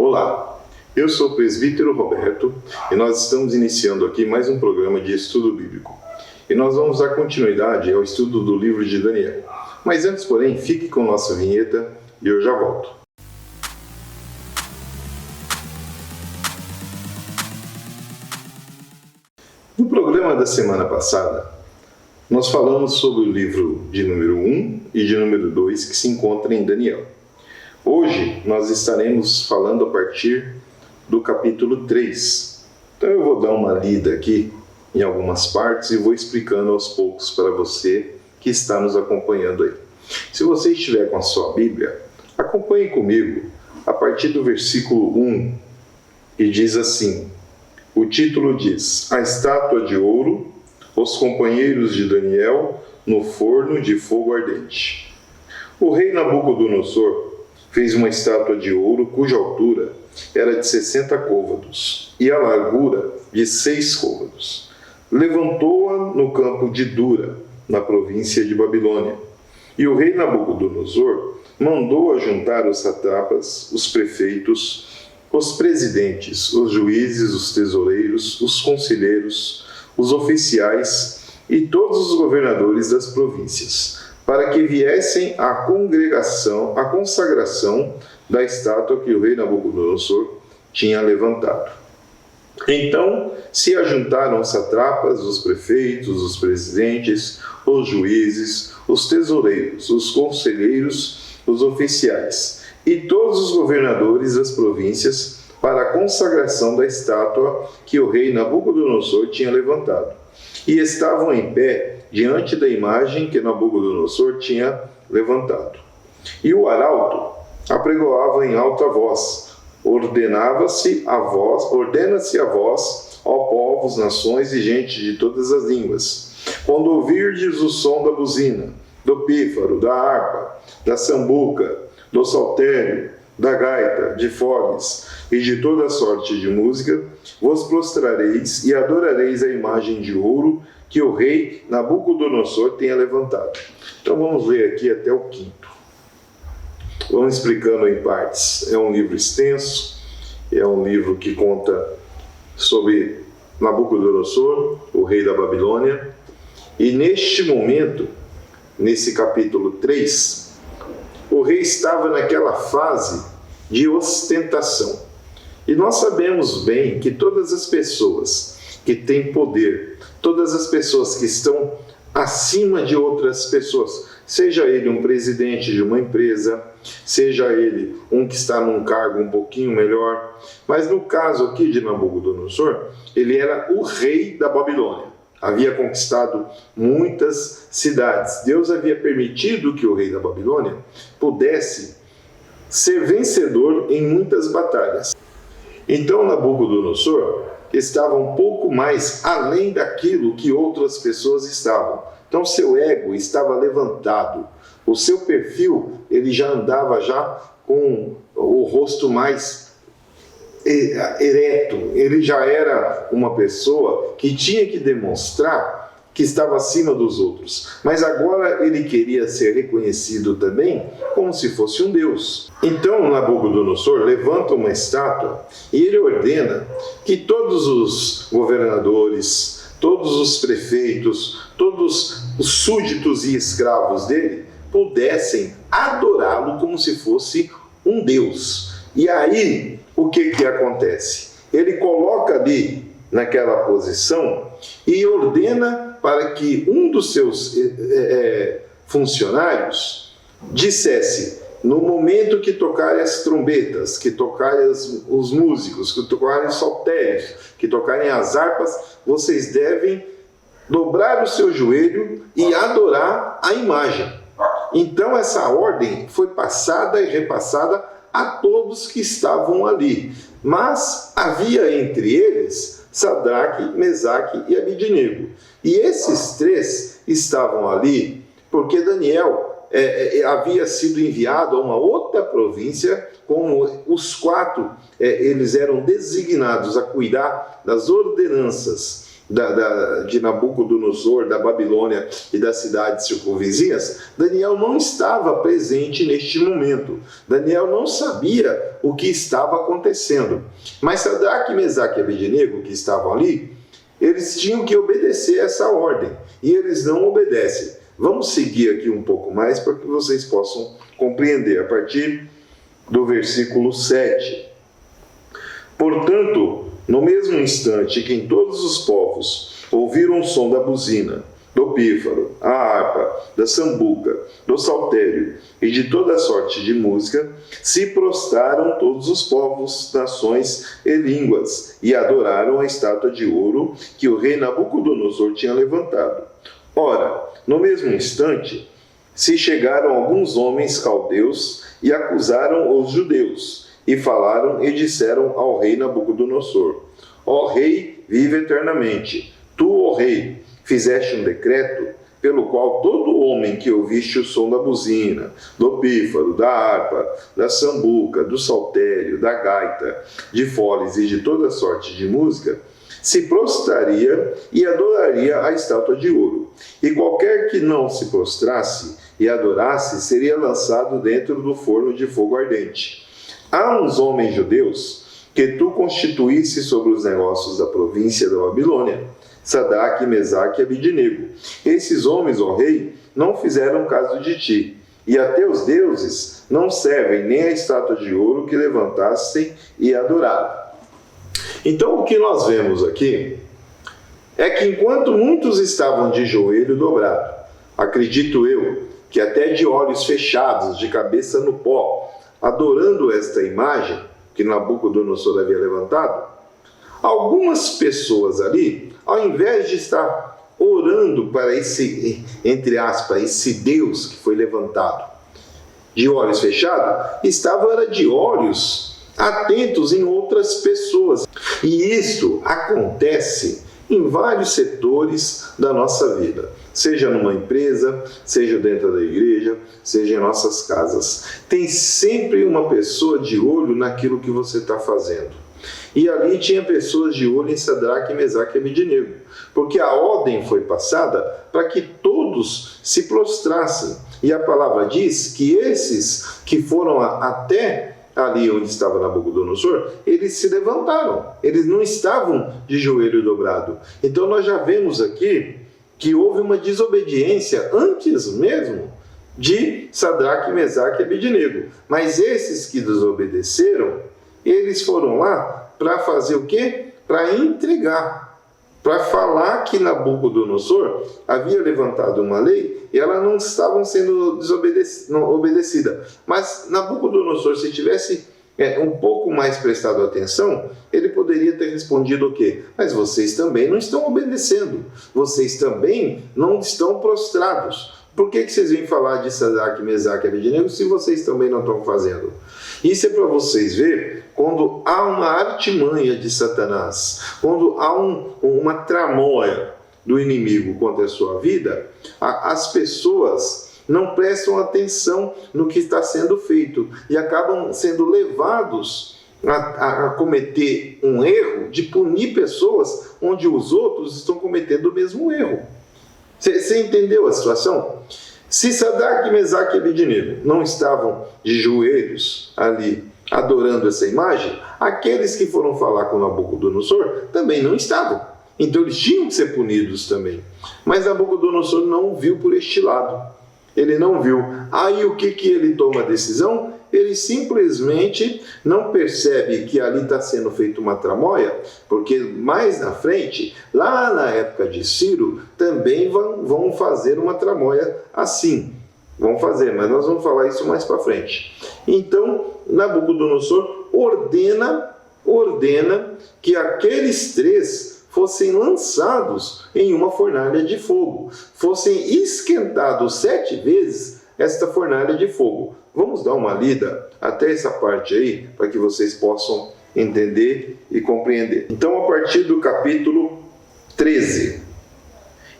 Olá, eu sou o presbítero Roberto e nós estamos iniciando aqui mais um programa de estudo bíblico. E nós vamos dar continuidade ao estudo do livro de Daniel. Mas antes, porém, fique com nossa vinheta e eu já volto. No programa da semana passada, nós falamos sobre o livro de número 1 e de número 2 que se encontra em Daniel. Hoje nós estaremos falando a partir do capítulo 3. Então eu vou dar uma lida aqui em algumas partes e vou explicando aos poucos para você que está nos acompanhando aí. Se você estiver com a sua Bíblia, acompanhe comigo a partir do versículo 1, que diz assim, o título diz, A Estátua de Ouro, os companheiros de Daniel no forno de fogo ardente. O rei Nabucodonosor fez uma estátua de ouro cuja altura era de 60 côvados e a largura de 6 côvados. Levantou-a no campo de Dura, na província de Babilônia. E o rei Nabucodonosor mandou ajuntar os satrapas, os prefeitos, os presidentes, os juízes, os tesoureiros, os conselheiros, os oficiais e todos os governadores das províncias, para que viessem à congregação, à consagração da estátua que o rei Nabucodonosor tinha levantado. Então se ajuntaram os satrapas, os prefeitos, os presidentes, os juízes, os tesoureiros, os conselheiros, os oficiais e todos os governadores das províncias para a consagração da estátua que o rei Nabucodonosor tinha levantado. E estavam em pé diante da imagem que Nabucodonosor tinha levantado. E o arauto apregoava em alta voz, ordena-se a vós, ó povos, nações e gente de todas as línguas, quando ouvirdes o som da buzina, do pífaro, da harpa, da sambuca, do saltério, da gaita, de foles e de toda sorte de música, vos prostrareis e adorareis a imagem de ouro que o rei Nabucodonosor tenha levantado. Então vamos ler aqui até o 5º. Vamos explicando em partes. É um livro extenso, é um livro que conta sobre Nabucodonosor, o rei da Babilônia, e neste momento, nesse capítulo 3, o rei estava naquela fase de ostentação. E nós sabemos bem que todas as pessoas que têm poder, todas as pessoas que estão acima de outras pessoas, seja ele um presidente de uma empresa, seja ele um que está num cargo um pouquinho melhor, mas no caso aqui de Nabucodonosor, ele era o rei da Babilônia. Havia conquistado muitas cidades. Deus havia permitido que o rei da Babilônia pudesse ser vencedor em muitas batalhas. Então Nabucodonosor estava um pouco mais além daquilo que outras pessoas estavam. Então seu ego estava levantado. O seu perfil, ele já andava com o rosto mais ereto. Ele já era uma pessoa que tinha que demonstrar que estava acima dos outros. Mas agora ele queria ser reconhecido também como se fosse um deus. Então Nabucodonosor levanta uma estátua e ele ordena que todos os governadores, todos os prefeitos, todos os súditos e escravos dele pudessem adorá-lo como se fosse um deus. E aí, o que acontece? Ele coloca ali naquela posição e ordena para que um dos seus funcionários dissesse, no momento que tocarem as trombetas, que tocarem os músicos, que tocarem os saltérios, que tocarem as harpas, vocês devem dobrar o seu joelho e adorar a imagem. Então essa ordem foi passada e repassada a todos que estavam ali. Mas havia entre eles Sadraque, Mesaque e Abidnego. E esses três estavam ali porque Daniel havia sido enviado a uma outra província, como os 4 eles eram designados a cuidar das ordenanças de Nabucodonosor, da Babilônia e das cidades circunvizinhas, Daniel não estava presente neste momento. Daniel não sabia o que estava acontecendo. Mas Sadraque, Mesaque e Abednego, que estavam ali, eles tinham que obedecer essa ordem, e eles não obedecem. Vamos seguir aqui um pouco mais para que vocês possam compreender, a partir do versículo 7. Portanto, no mesmo instante que em todos os povos ouviram o som da buzina, do pífaro, a harpa, da sambuca, do saltério e de toda sorte de música, se prostraram todos os povos, nações e línguas, e adoraram a estátua de ouro que o rei Nabucodonosor tinha levantado. Ora, no mesmo instante, se chegaram alguns homens caldeus e acusaram os judeus, e falaram e disseram ao rei Nabucodonosor: Ó rei, vive eternamente. Tu, ó rei, fizeste um decreto pelo qual todo homem que ouviste o som da buzina, do pífaro, da harpa, da sambuca, do saltério, da gaita, de foles e de toda sorte de música, se prostraria e adoraria a estátua de ouro. E qualquer que não se prostrasse e adorasse seria lançado dentro do forno de fogo ardente. Há uns homens judeus que tu constituísse sobre os negócios da província da Babilônia, Sadraque, Mesaque e Abednego. Esses homens, ó rei, não fizeram caso de ti, e a teus deuses não servem nem a estátua de ouro que levantassem e adoraram. Então, o que nós vemos aqui é que enquanto muitos estavam de joelho dobrado, acredito eu que até de olhos fechados, de cabeça no pó, adorando esta imagem que Nabucodonosor havia levantado, algumas pessoas ali, ao invés de estar orando para esse, entre aspas, esse Deus que foi levantado, de olhos fechados, estavam de olhos atentos em outras pessoas. E isso acontece em vários setores da nossa vida, seja numa empresa, seja dentro da igreja, seja em nossas casas. Tem sempre uma pessoa de olho naquilo que você está fazendo. E ali tinha pessoas de olho em Sadraque, Mesaque e Abednego, porque a ordem foi passada para que todos se prostrassem. E a palavra diz que esses que foram até ali onde estava Nabucodonosor, eles se levantaram, eles não estavam de joelho dobrado. Então nós já vemos aqui que houve uma desobediência antes mesmo de Sadraque, Mesaque e Abednego. Mas esses que desobedeceram, eles foram lá para fazer o quê? Para entregar, para falar que Nabucodonosor havia levantado uma lei e ela não estava sendo obedecida. Mas Nabucodonosor, se tivesse um pouco mais prestado atenção, ele poderia ter respondido o quê? Mas vocês também não estão obedecendo, vocês também não estão prostrados. Por que vocês vêm falar de Sadraque, Mesaque e Abednego se vocês também não estão fazendo? Isso é para vocês verem quando há uma artimanha de Satanás, quando há uma tramóia do inimigo contra a sua vida, as pessoas não prestam atenção no que está sendo feito e acabam sendo levados a cometer um erro de punir pessoas onde os outros estão cometendo o mesmo erro. Você entendeu a situação? Se Sadraque, Mesaque e Abednego não estavam de joelhos ali adorando essa imagem, aqueles que foram falar com Nabucodonosor também não estavam. Então eles tinham que ser punidos também. Mas Nabucodonosor não viu por este lado. Ele não viu. Aí o que ele toma a decisão? Ele simplesmente não percebe que ali está sendo feita uma tramóia, porque mais na frente, lá na época de Ciro, também vão fazer uma tramóia assim. Vão fazer, mas nós vamos falar isso mais para frente. Então, Nabucodonosor ordena que aqueles três fossem lançados em uma fornalha de fogo, fossem esquentados 7 vezes esta fornalha de fogo. Vamos dar uma lida até essa parte aí, para que vocês possam entender e compreender. Então, a partir do capítulo 13.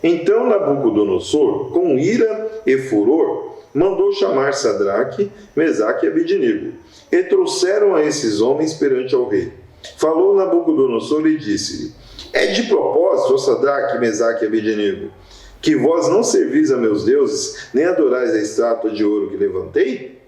Então Nabucodonosor, com ira e furor, mandou chamar Sadraque, Mesaque e Abednego, e trouxeram a esses homens perante ao rei. Falou Nabucodonosor e disse-lhe: É de propósito, ó Sadraque, Mesaque e Abednego, que vós não servis a meus deuses, nem adorais a estátua de ouro que levantei?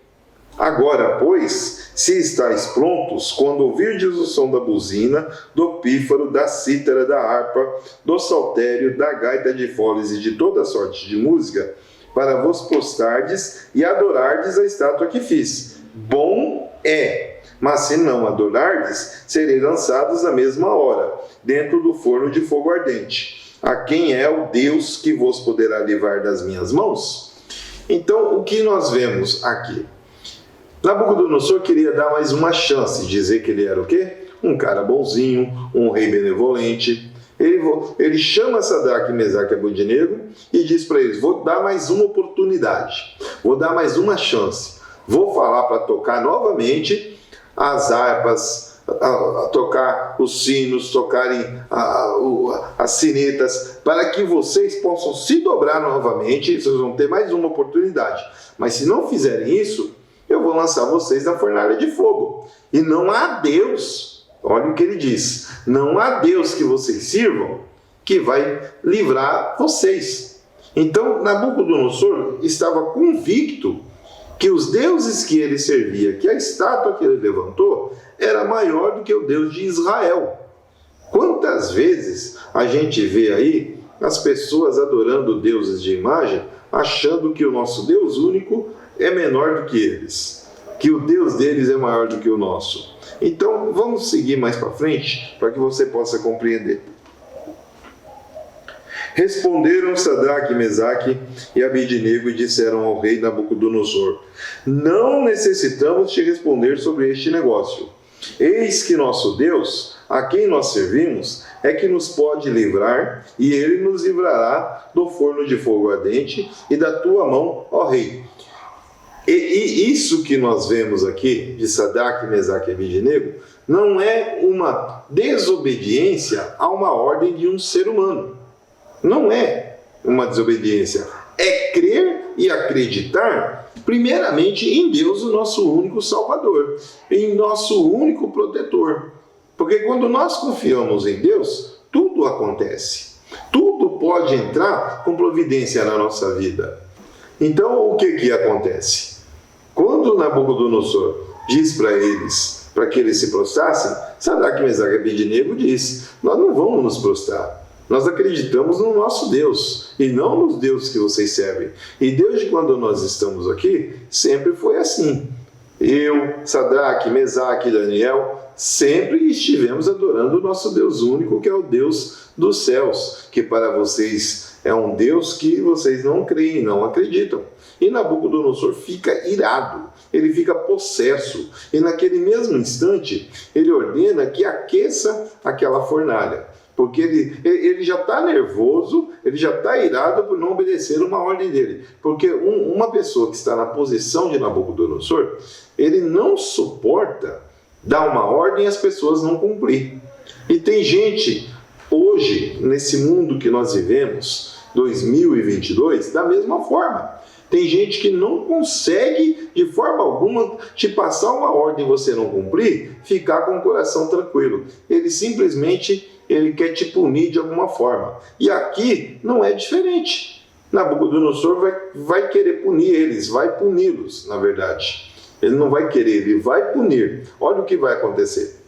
Agora, pois, se estáis prontos, quando ouvirdes o som da buzina, do pífaro, da cítara, da harpa, do saltério, da gaita de foles e de toda sorte de música, para vos prostardes e adorardes a estátua que fiz. Bom é, mas se não adorardes, sereis lançados na mesma hora, dentro do forno de fogo ardente. A quem é o Deus que vos poderá livrar das minhas mãos? Então, o que nós vemos aqui? Nabucodonosor queria dar mais uma chance, dizer que ele era o quê? Um cara bonzinho, um rei benevolente. Ele chama Sadraque, Mesaque e Abednego e diz para eles: vou dar mais uma oportunidade, vou dar mais uma chance, vou falar para tocar novamente as harpas, tocar os sinos, tocarem as sinetas, para que vocês possam se dobrar novamente. Vocês vão ter mais uma oportunidade, mas se não fizerem isso, eu vou lançar vocês na fornalha de fogo. E não há Deus, olha o que ele diz, não há Deus que vocês sirvam que vai livrar vocês. Então Nabucodonosor estava convicto que os deuses que ele servia, que a estátua que ele levantou, era maior do que o Deus de Israel. Quantas vezes a gente vê aí as pessoas adorando deuses de imagem, achando que o nosso Deus único é menor do que eles, que o Deus deles é maior do que o nosso. Então, vamos seguir mais para frente, para que você possa compreender. Responderam Sadraque, Mesaque e Abednego e disseram ao rei Nabucodonosor: não necessitamos te responder sobre este negócio. Eis que nosso Deus, a quem nós servimos, é que nos pode livrar, e ele nos livrará do forno de fogo ardente e da tua mão, ó rei. E isso que nós vemos aqui, de Sadraque, Mesaque e Abednego, não é uma desobediência a uma ordem de um ser humano. Não é uma desobediência. É crer e acreditar, primeiramente, em Deus, o nosso único Salvador, em nosso único protetor. Porque quando nós confiamos em Deus, tudo acontece. Tudo pode entrar com providência na nossa vida. Então, o que acontece? Quando Nabucodonosor diz para eles, para que eles se prostrassem, Sadraque, Mesaque e Abednego diz: nós não vamos nos prostrar. Nós acreditamos no nosso Deus e não nos deuses que vocês servem. E desde quando nós estamos aqui, sempre foi assim. Eu, Sadraque, Mesaque e Daniel, sempre estivemos adorando o nosso Deus único, que é o Deus dos céus, que para vocês é um Deus que vocês não creem, não acreditam. E Nabucodonosor fica irado, ele fica possesso, e naquele mesmo instante ele ordena que aqueça aquela fornalha, porque ele já está nervoso, ele já está irado por não obedecer uma ordem dele. Porque uma pessoa que está na posição de Nabucodonosor, ele não suporta dar uma ordem e as pessoas não cumprir. E tem gente hoje, nesse mundo que nós vivemos, 2022, da mesma forma. Tem gente que não consegue, de forma alguma, te passar uma ordem e você não cumprir, ficar com o coração tranquilo. Ele simplesmente quer te punir de alguma forma. E aqui não é diferente. Nabucodonosor vai querer punir eles, vai puni-los, na verdade. Ele não vai querer, ele vai punir. Olha o que vai acontecer.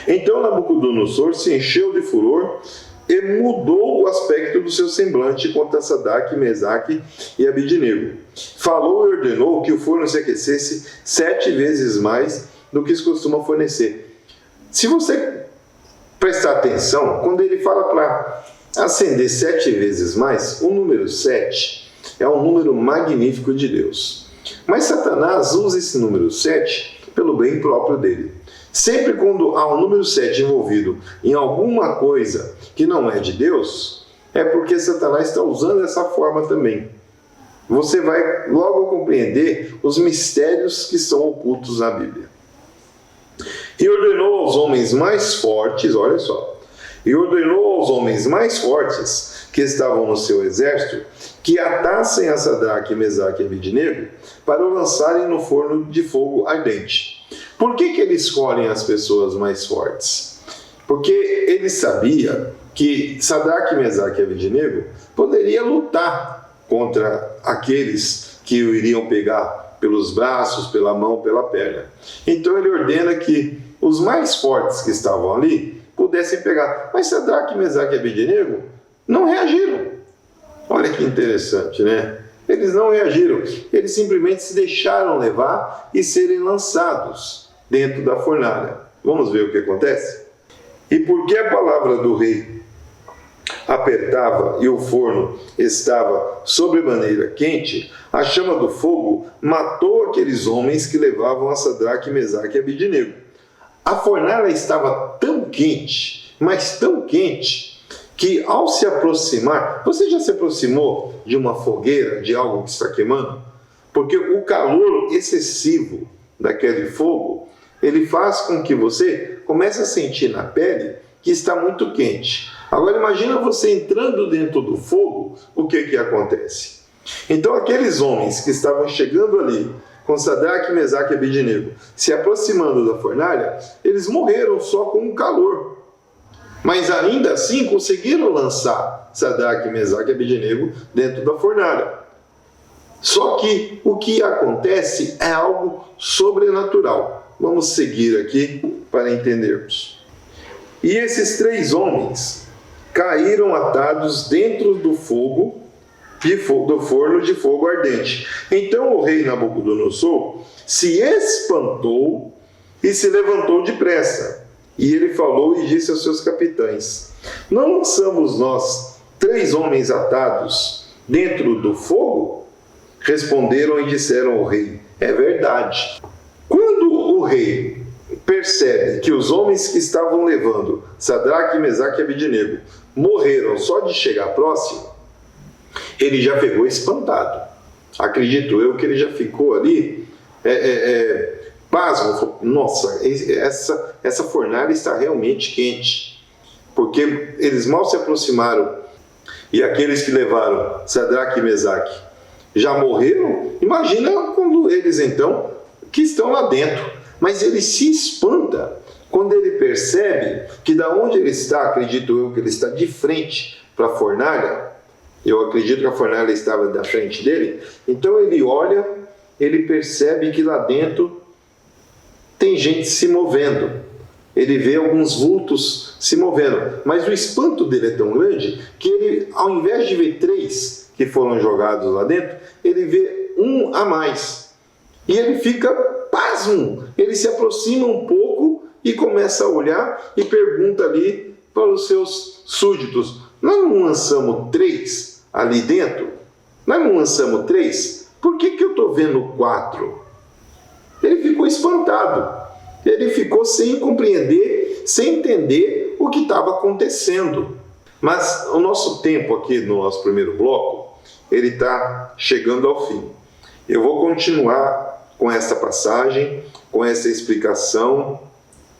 Então Nabucodonosor se encheu de furor e mudou o aspecto do seu semblante contra Sadraque, Mesaque e Abednego. Falou e ordenou que o forno se aquecesse 7 vezes mais do que se costuma fornecer. Se você prestar atenção, quando ele fala para acender 7 vezes mais, o número 7 é um número magnífico de Deus. Mas Satanás usa esse número 7 pelo bem próprio dele. Sempre quando há um número 7 envolvido em alguma coisa que não é de Deus, é porque Satanás está usando essa forma também. Você vai logo compreender os mistérios que estão ocultos na Bíblia. E ordenou aos homens mais fortes, olha só, e ordenou aos homens mais fortes que estavam no seu exército que atassem a Sadraque, Mesaque e Abednego para o lançarem no forno de fogo ardente. Por que eles escolhem as pessoas mais fortes? Porque ele sabia que Sadraque, Mesaque e Abednego poderia lutar contra aqueles que o iriam pegar pelos braços, pela mão, pela perna. Então ele ordena que os mais fortes que estavam ali pudessem pegar. Mas Sadraque, Mesaque e Abednego não reagiram. Olha que interessante, né? Eles não reagiram. Eles simplesmente se deixaram levar e serem lançados dentro da fornalha. Vamos ver o que acontece? E porque a palavra do rei apertava e o forno estava sobremaneira quente, a chama do fogo matou aqueles homens que levavam a Sadraque, Mesaque e Abednego. A fornalha estava tão quente, mas tão quente, que ao se aproximar... Você já se aproximou de uma fogueira, de algo que está queimando? Porque o calor excessivo daquele fogo, ele faz com que você comece a sentir na pele que está muito quente. Agora imagina você entrando dentro do fogo, o que acontece? Então aqueles homens que estavam chegando ali, com Sadraque, Mesaque e Abednego, se aproximando da fornalha, eles morreram só com o calor. Mas ainda assim conseguiram lançar Sadraque, Mesaque e Abednego dentro da fornalha. Só que o que acontece é algo sobrenatural. Vamos seguir aqui para entendermos. E esses 3 homens caíram atados dentro do fogo, do forno de fogo ardente. Então o rei Nabucodonosor se espantou e se levantou depressa. E ele falou e disse aos seus capitães: não lançamos nós 3 homens atados dentro do fogo? Responderam e disseram ao rei: é verdade. Quando o rei percebe que os homens que estavam levando Sadraque, Mesaque e Abednego morreram só de chegar próximo, ele já ficou espantado. Acredito eu que ele já ficou ali pasmo. Nossa, essa fornalha está realmente quente, porque eles mal se aproximaram e aqueles que levaram Sadraque e Mesaque já morreram. Imagina quando eles então que estão lá dentro. Mas ele se espanta quando ele percebe que da onde ele está, acredito eu que ele está de frente para a fornalha. Eu acredito que a fornalha estava da frente dele. Então ele olha, ele percebe que lá dentro tem gente se movendo. Ele vê alguns vultos se movendo. Mas o espanto dele é tão grande que ele, ao invés de ver 3 que foram jogados lá dentro, ele vê 1 a mais. E ele fica pasmo. Ele se aproxima um pouco e começa a olhar e pergunta ali para os seus súditos: nós não lançamos 3 ali dentro? Nós não lançamos 3? Por que eu estou vendo 4? Ele ficou espantado. Ele ficou sem compreender, sem entender o que estava acontecendo. Mas o nosso tempo aqui no nosso primeiro bloco, ele está chegando ao fim. Eu vou continuar com essa passagem, com essa explicação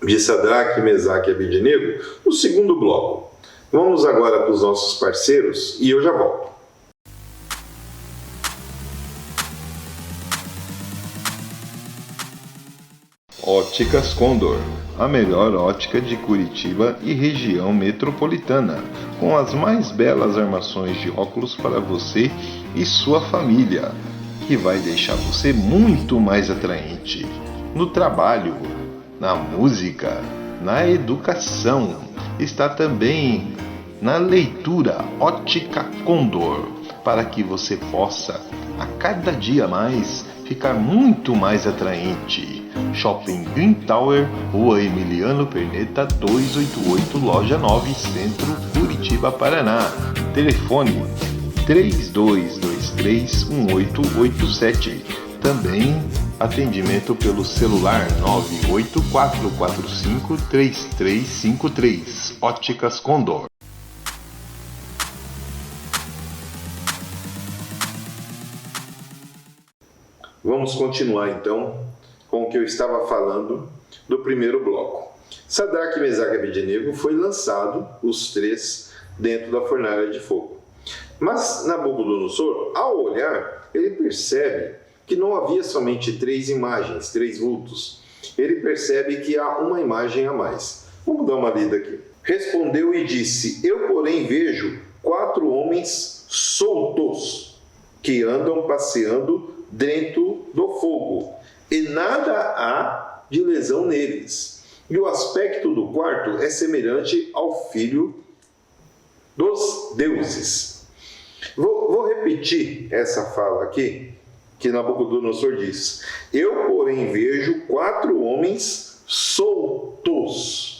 de Sadraque, Mesaque e Abednego no segundo bloco. Vamos agora para os nossos parceiros e eu já volto. Óticas Condor, a melhor ótica de Curitiba e região metropolitana, com as mais belas armações de óculos para você e sua família, que vai deixar você muito mais atraente no trabalho, na música, na educação. Está também na leitura. Ótica Condor, para que você possa a cada dia mais ficar muito mais atraente. Shopping Green Tower, Rua Emiliano Perneta 288, Loja 9, Centro, Curitiba, Paraná. Telefone 32231887. Também atendimento pelo celular 984453353. Óticas Condor. Vamos continuar então com o que eu estava falando do primeiro bloco. Sadraque, Mesaque e Abednego foi lançado, os 3, dentro da fornalha de fogo. Mas Nabucodonosor, ao olhar, ele percebe que não havia somente 3 imagens, 3 vultos. Ele percebe que há uma imagem a mais. Vamos dar uma lida aqui. Respondeu e disse: eu, porém, vejo 4 homens soltos que andam passeando dentro do fogo, e nada há de lesão neles. E o aspecto do quarto é semelhante ao filho dos deuses. Vou repetir essa fala aqui, que Nabucodonosor diz: eu, porém, vejo 4 homens soltos.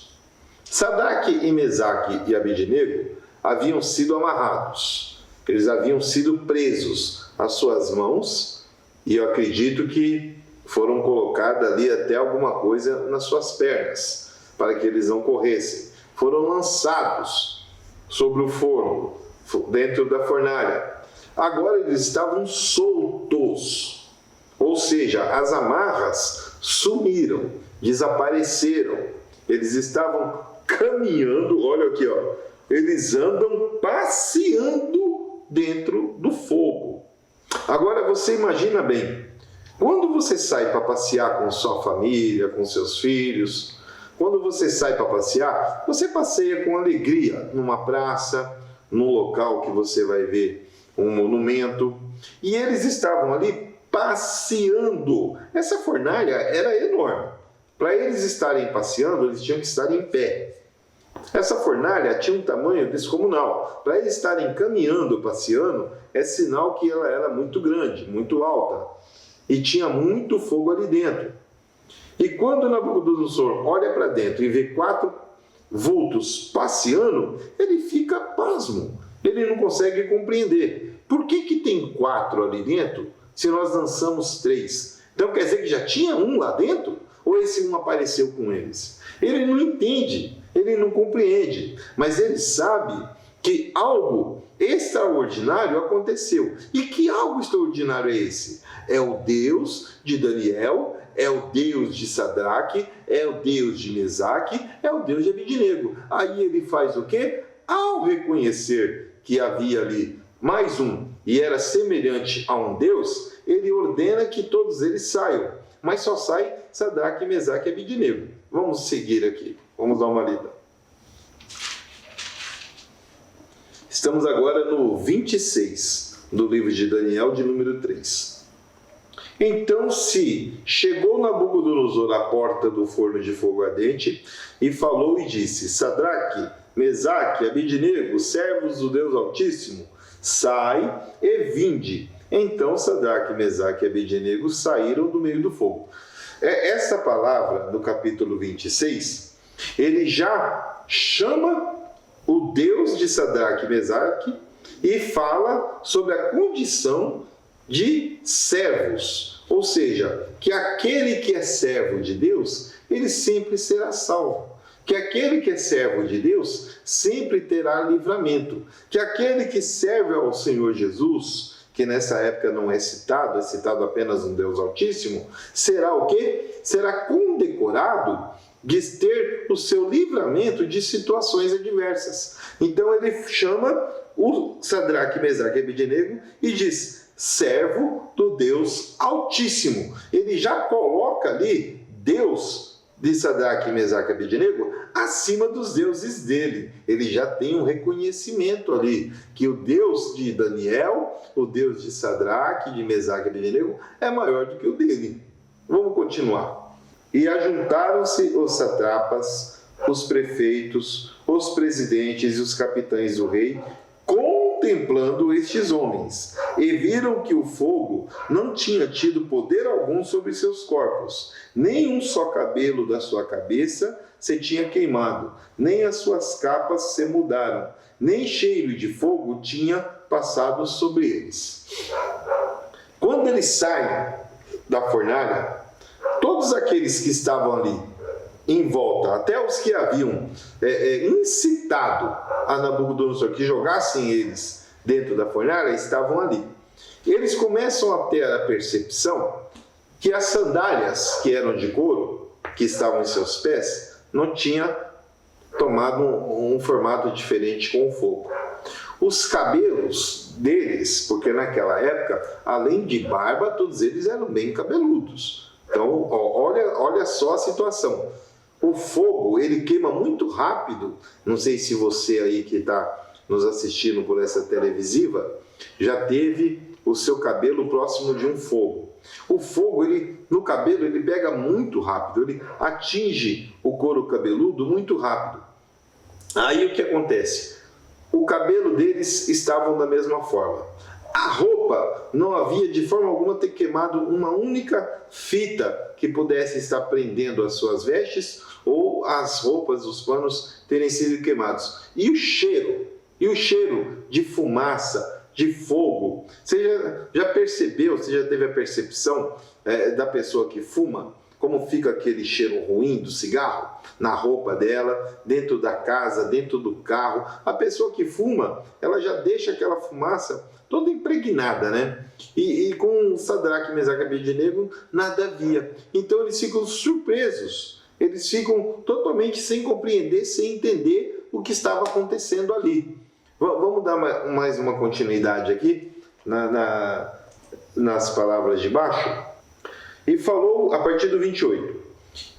Sadraque e Mesaque e Abednego haviam sido amarrados. Eles haviam sido presos às suas mãos, e eu acredito que foram colocadas ali até alguma coisa nas suas pernas, para que eles não corressem. Foram lançados sobre o forno, dentro da fornalha. Agora eles estavam soltos, ou seja, as amarras sumiram, desapareceram. Eles estavam caminhando, olha aqui, ó, eles andam passeando dentro do fogo. Agora você imagina bem, quando você sai para passear com sua família, com seus filhos, quando você sai para passear, você passeia com alegria numa praça, num local que você vai ver um monumento, e eles estavam ali passeando. Essa fornalha era enorme. Para eles estarem passeando, eles tinham que estar em pé. Essa fornalha tinha um tamanho descomunal. Para eles estarem caminhando, passeando, é sinal que ela era muito grande, muito alta. E tinha muito fogo ali dentro. E quando Nabucodonosor olha para dentro e vê 4 vultos passeando, ele fica pasmo. Ele não consegue compreender. Por que tem 4 ali dentro, se nós lançamos 3? Então quer dizer que já tinha um lá dentro? Ou esse um apareceu com eles? Ele não entende, ele não compreende, mas ele sabe que algo extraordinário aconteceu. E que algo extraordinário é esse? É o Deus de Daniel, é o Deus de Sadraque, é o Deus de Mesaque, é o Deus de Abednego. Aí ele faz o quê? Ao reconhecer que havia ali mais um e era semelhante a um Deus, ele ordena que todos eles saiam. Mas só sai Sadraque, Mesaque e Abednego. Vamos seguir aqui, vamos dar uma lida. Estamos agora no 26 do livro de Daniel, de número 3. Então se chegou Nabucodonosor à porta do forno de fogo ardente e falou e disse: Sadraque, Mesaque, Abednego, servos do Deus Altíssimo, sai e vinde. Então Sadraque, Mesaque e Abednego saíram do meio do fogo. Essa palavra, no capítulo 26, ele já chama o Deus de Sadraque e Mesaque e fala sobre a condição de servos. Ou seja, que aquele que é servo de Deus, ele sempre será salvo. Que aquele que é servo de Deus sempre terá livramento. Que aquele que serve ao Senhor Jesus, que nessa época não é citado apenas um Deus Altíssimo, será o quê? Será condecorado de ter o seu livramento de situações adversas. Então ele chama o Sadraque, Mesaque e Abednego e diz: servo do Deus Altíssimo. Ele já coloca ali Deus de Sadraque, Mesaque e Abednego acima dos deuses dele. Ele já tem um reconhecimento ali, que o Deus de Daniel, o Deus de Sadraque, de Mesaque e Abednego é maior do que o dele. Vamos continuar. E ajuntaram-se os satrapas, os prefeitos, os presidentes e os capitães do rei, contemplando estes homens, e viram que o fogo não tinha tido poder algum sobre seus corpos, nem um só cabelo da sua cabeça se tinha queimado, nem as suas capas se mudaram, nem cheiro de fogo tinha passado sobre eles. Quando eles saem da fornalha, todos aqueles que estavam ali em volta, até os que haviam incitado a Nabucodonosor que jogassem eles dentro da fornalha, estavam ali. Eles começam a ter a percepção que as sandálias que eram de couro, que estavam em seus pés, não tinha tomado um formato diferente com o fogo. Os cabelos deles, porque naquela época, além de barba, todos eles eram bem cabeludos. Então, olha só a situação. o fogo, ele queima muito rápido. Não sei se você aí que está nos assistindo por essa televisiva, já teve o seu cabelo próximo de um fogo. O fogo, no cabelo, ele pega muito rápido, ele atinge o couro cabeludo muito rápido. Aí o que acontece? O cabelo deles estavam da mesma forma. A roupa não havia de forma alguma ter queimado uma única fita que pudesse estar prendendo as suas vestes ou as roupas, os panos terem sido queimados. E o cheiro de fumaça, de fogo. Você já percebeu, você já teve a percepção da pessoa que fuma? Como fica aquele cheiro ruim do cigarro na roupa dela, dentro da casa, dentro do carro. A pessoa que fuma, ela já deixa aquela fumaça toda impregnada, né? E com Sadraque, Mesaque e Abednego, nada havia. Então eles ficam surpresos, eles ficam totalmente sem compreender, sem entender o que estava acontecendo ali. Vamos dar mais uma continuidade aqui nas palavras de baixo. E falou, a partir do 28,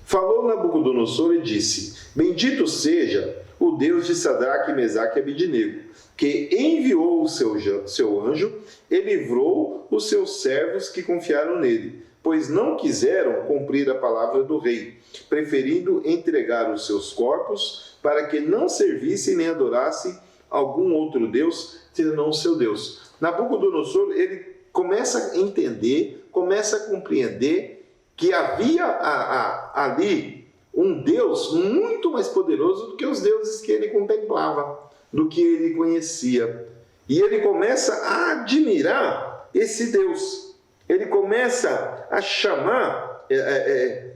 falou Nabucodonosor e disse: Bendito seja o Deus de Sadraque, Mesaque e Abednego, que enviou o seu anjo e livrou os seus servos que confiaram nele, pois não quiseram cumprir a palavra do rei, preferindo entregar os seus corpos para que não servissem nem adorassem algum outro Deus, senão o seu Deus. Nabucodonosor, ele começa a entender, começa a compreender que havia ali um Deus muito mais poderoso do que os deuses que ele contemplava, do que ele conhecia. E ele começa a admirar esse Deus. Ele começa a chamar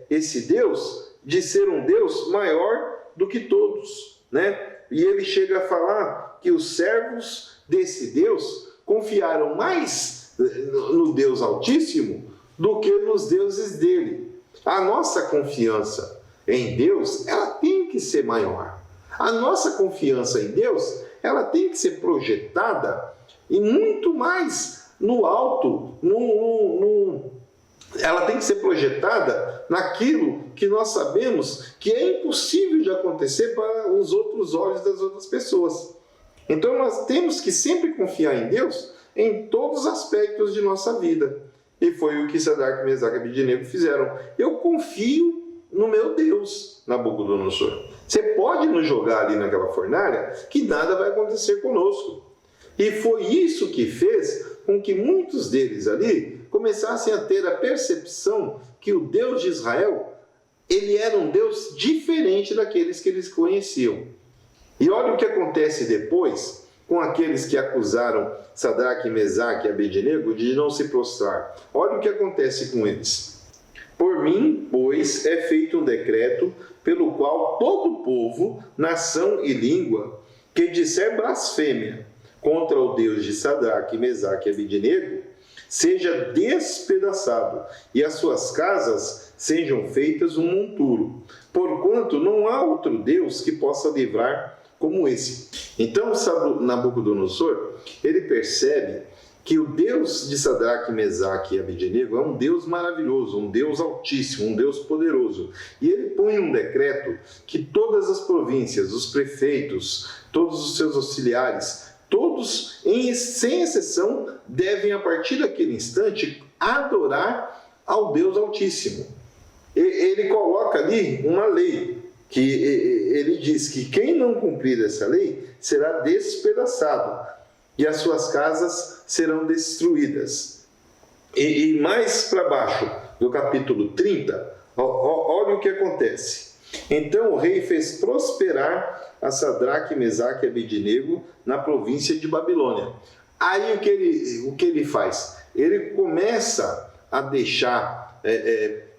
esse Deus de ser um Deus maior do que todos, né? E ele chega a falar que os servos desse Deus confiaram mais no Deus Altíssimo do que nos deuses dele. A nossa confiança em Deus, ela tem que ser maior. A nossa confiança em Deus, ela tem que ser projetada e muito mais no alto, ela tem que ser projetada naquilo que nós sabemos que é impossível de acontecer para os outros olhos das outras pessoas. Então nós temos que sempre confiar em Deus em todos os aspectos de nossa vida. E foi o que Sadraque, Mesaque e Abednego fizeram. Eu confio no meu Deus, Nabucodonosor. Você pode nos jogar ali naquela fornalha que nada vai acontecer conosco. E foi isso que fez com que muitos deles ali começassem a ter a percepção que o Deus de Israel, ele era um Deus diferente daqueles que eles conheciam. E olha o que acontece depois com aqueles que acusaram Sadraque, Mesaque e Abednego de não se prostrar. Olha o que acontece com eles. Por mim, pois, é feito um decreto pelo qual todo povo, nação e língua que disser blasfêmia contra o Deus de Sadraque, Mesaque e Abednego seja despedaçado e as suas casas sejam feitas um monturo, porquanto não há outro Deus que possa livrar como esse. Então Nabucodonosor, ele percebe que o Deus de Sadraque, Mesaque e Abednego é um Deus maravilhoso, um Deus altíssimo, um Deus poderoso. E ele põe um decreto que todas as províncias, os prefeitos, todos os seus auxiliares, todos, sem exceção, devem, a partir daquele instante, adorar ao Deus Altíssimo. Ele coloca ali uma lei, que ele diz que quem não cumprir essa lei será despedaçado e as suas casas serão destruídas. E mais para baixo, no capítulo 30, olha o que acontece. Então o rei fez prosperar a Sadraque, Mesaque e Abednego na província de Babilônia. Aí o que ele faz? Ele começa a deixar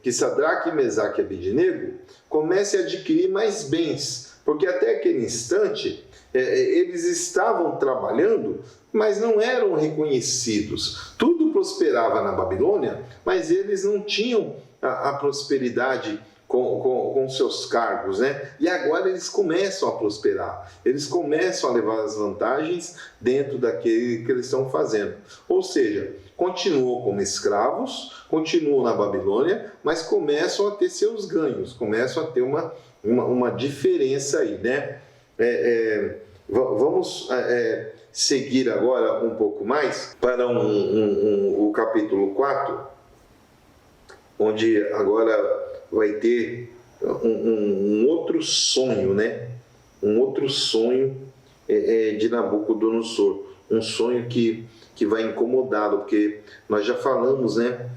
que Sadraque, Mesaque e Abednego comece a adquirir mais bens, porque até aquele instante eles estavam trabalhando, mas não eram reconhecidos. Tudo prosperava na Babilônia, mas eles não tinham a prosperidade com seus cargos, né? E agora eles começam a prosperar, eles começam a levar as vantagens dentro daquele que eles estão fazendo. Ou seja, continuam como escravos, continuam na Babilônia, mas começam a ter seus ganhos, começam a ter uma uma diferença aí, né? Vamos seguir agora um pouco mais para o capítulo 4, onde agora vai ter um outro sonho, né? Um outro sonho de Nabucodonosor, um sonho que vai incomodá-lo, porque nós já falamos, né,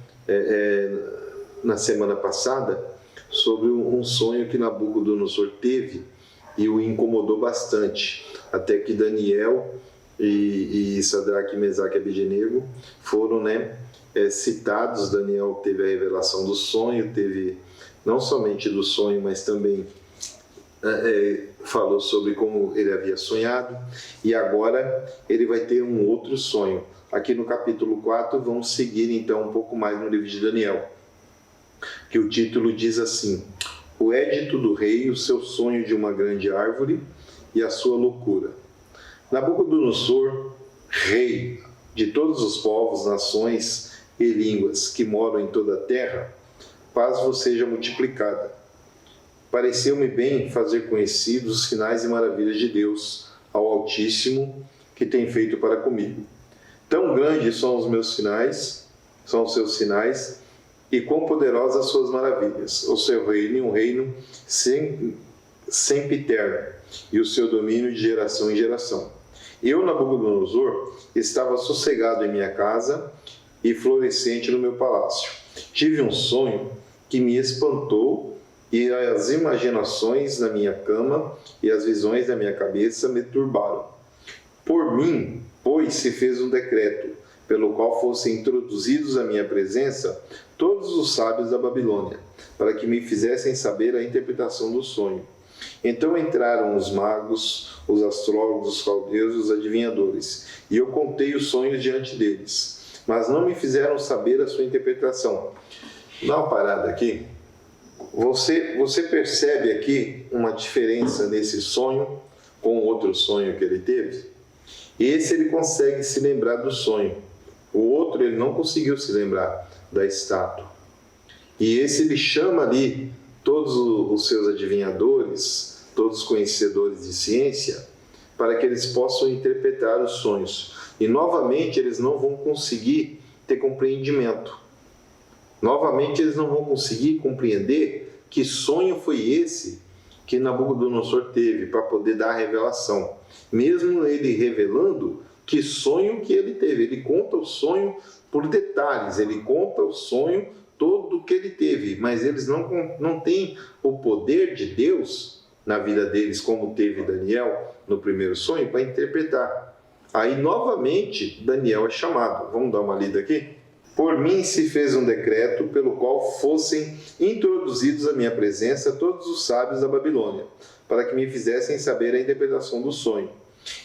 na semana passada, sobre um sonho que Nabucodonosor teve e o incomodou bastante, até que Daniel e Sadraque, Mesaque e Abednego foram, né, citados. Daniel teve a revelação do sonho, teve não somente do sonho, mas também falou sobre como ele havia sonhado, e agora ele vai ter um outro sonho. Aqui no capítulo 4 vamos seguir então um pouco mais no livro de Daniel, que o título diz assim: o édito do rei, o seu sonho de uma grande árvore e a sua loucura. Nabucodonosor, rei de todos os povos, nações e línguas que moram em toda a terra, paz vos seja multiplicada. Pareceu-me bem fazer conhecidos os sinais e maravilhas de Deus ao Altíssimo, que tem feito para comigo. Tão grandes são os meus sinais, são os seus sinais, e quão poderosas as suas maravilhas. O seu reino é um reino sempiterno, e o seu domínio de geração em geração. Eu, Nabucodonosor, estava sossegado em minha casa e florescente no meu palácio. Tive um sonho que me espantou, e as imaginações na minha cama e as visões da minha cabeça me turbaram. Por mim, pois, se fez um decreto, pelo qual fossem introduzidos à minha presença todos os sábios da Babilônia, para que me fizessem saber a interpretação do sonho. Então entraram os magos, os astrólogos, os caldeus e os adivinhadores, e eu contei os sonhos diante deles, mas não me fizeram saber a sua interpretação. Dá uma parada aqui. Você percebe aqui uma diferença nesse sonho com o outro sonho que ele teve? Esse ele consegue se lembrar do sonho. O outro ele não conseguiu se lembrar da estátua. E esse ele chama ali todos os seus adivinhadores, todos os conhecedores de ciência, para que eles possam interpretar os sonhos. E novamente eles não vão conseguir ter compreendimento. Novamente eles não vão conseguir compreender que sonho foi esse que Nabucodonosor teve para poder dar a revelação. Mesmo ele revelando que sonho que ele teve, ele conta o sonho por detalhes, ele conta o sonho todo que ele teve, mas eles não têm o poder de Deus na vida deles, como teve Daniel no primeiro sonho, para interpretar. Aí novamente Daniel é chamado. Vamos dar uma lida aqui? Por mim se fez um decreto pelo qual fossem introduzidos à minha presença todos os sábios da Babilônia, para que me fizessem saber a interpretação do sonho.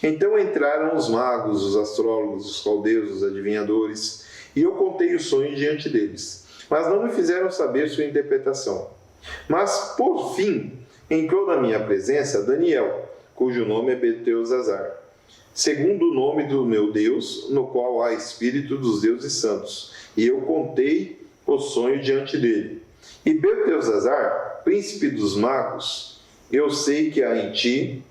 Então entraram os magos, os astrólogos, os caldeus, os adivinhadores, e eu contei o sonho diante deles, mas não me fizeram saber sua interpretação. Mas, por fim, entrou na minha presença Daniel, cujo nome é Beltesazar, segundo o nome do meu Deus, no qual há espírito dos deuses santos, e eu contei o sonho diante dele. E Beltesazar, príncipe dos magos, eu sei que há em ti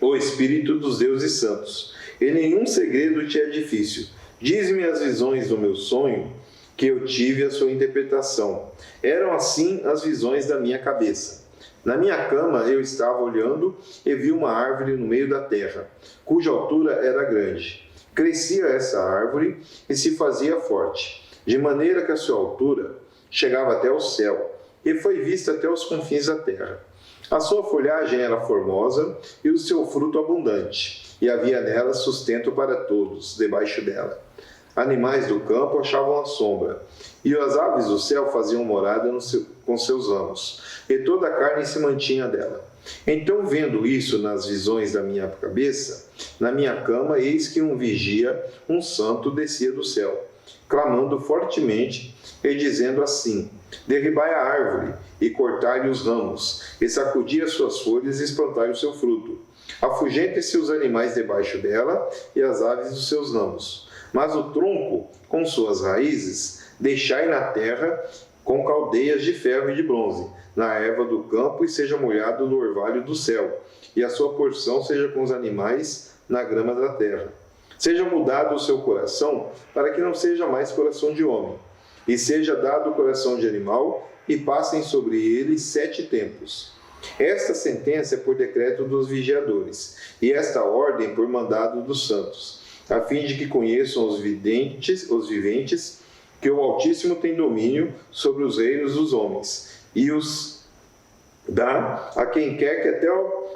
o espírito dos deuses santos, e nenhum segredo te é difícil. Diz-me as visões do meu sonho, que eu tive a sua interpretação. Eram assim as visões da minha cabeça. Na minha cama eu estava olhando e vi uma árvore no meio da terra, cuja altura era grande. Crescia essa árvore e se fazia forte, de maneira que a sua altura chegava até o céu, e foi vista até os confins da terra. A sua folhagem era formosa e o seu fruto abundante, e havia nela sustento para todos, debaixo dela. Animais do campo achavam a sombra, e as aves do céu faziam morada com seus ramos, e toda a carne se mantinha dela. Então, vendo isso nas visões da minha cabeça, na minha cama, eis que um vigia, um santo, descia do céu, clamando fortemente e dizendo assim: derribai a árvore e cortai-lhe os ramos, e sacudi as suas folhas e espantai o seu fruto. Afugentem-se os animais debaixo dela e as aves dos seus ramos. Mas o tronco, com suas raízes, deixai na terra com caldeias de ferro e de bronze, na erva do campo e seja molhado no orvalho do céu, e a sua porção seja com os animais na grama da terra. Seja mudado o seu coração, para que não seja mais coração de homem, e seja dado o coração de animal, e passem sobre ele 7 tempos. Esta sentença é por decreto dos vigiadores, e esta ordem por mandado dos santos, a fim de que conheçam os viventes, que o Altíssimo tem domínio sobre os reinos dos homens, e os dá a quem quer que até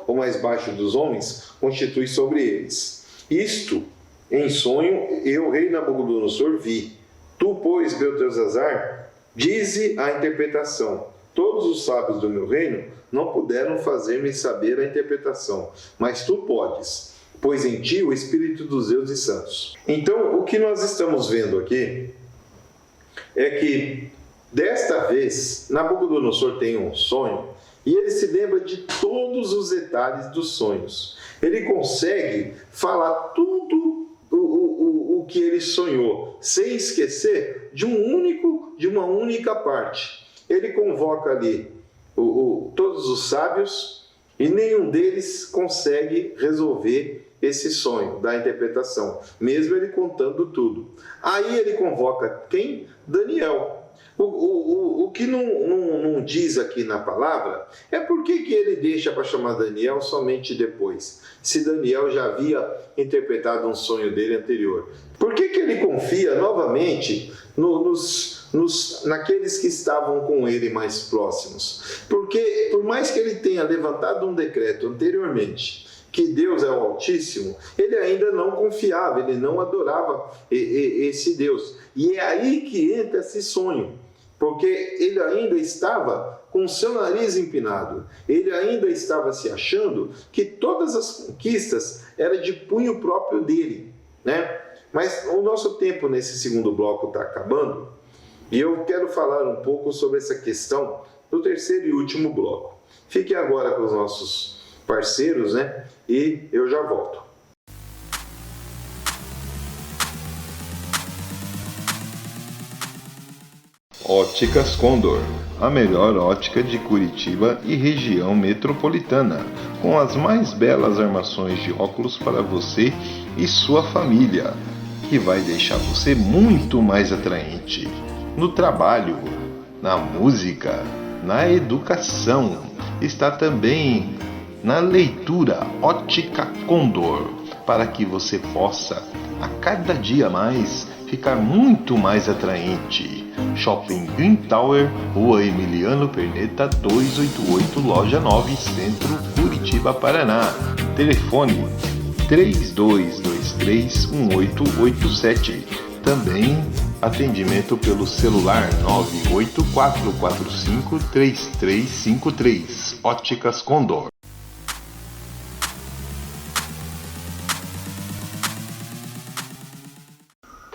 o mais baixo dos homens constitui sobre eles. Isto, em sonho, eu, rei Nabucodonosor, vi. Tu, pois, Beltesazar, dize a interpretação. Todos os sábios do meu reino não puderam fazer-me saber a interpretação, mas tu podes, pois em ti o Espírito dos deuses santos. Então, o que nós estamos vendo aqui é que, desta vez, Nabucodonosor tem um sonho e ele se lembra de todos os detalhes dos sonhos. Ele consegue falar tudo o que ele sonhou, sem esquecer de uma única parte. Ele convoca ali todos os sábios e nenhum deles consegue resolver esse sonho da interpretação, mesmo ele contando tudo. Aí ele convoca quem? Daniel. O que não diz aqui na palavra é por que ele deixa para chamar Daniel somente depois, se Daniel já havia interpretado um sonho dele anterior. Por que ele confia novamente naqueles que estavam com ele mais próximos? Porque, por mais que ele tenha levantado um decreto anteriormente, que Deus é o Altíssimo, ele ainda não confiava, ele não adorava esse Deus. E é aí que entra esse sonho, porque ele ainda estava com o seu nariz empinado, ele ainda estava se achando que todas as conquistas eram de punho próprio dele, né? Mas o nosso tempo nesse segundo bloco está acabando, e eu quero falar um pouco sobre essa questão do terceiro e último bloco. Fiquem agora com os nossos parceiros, né? E eu já volto. Óticas Condor, a melhor ótica de Curitiba e região metropolitana, com as mais belas armações de óculos para você e sua família, que vai deixar você muito mais atraente no trabalho, na música, na educação. Está também na leitura. Ótica Condor, para que você possa a cada dia mais ficar muito mais atraente. Shopping Green Tower, Rua Emiliano Perneta 288, Loja 9, Centro, Curitiba, Paraná. Telefone 32231887. Também atendimento pelo celular 984453353. Óticas Condor.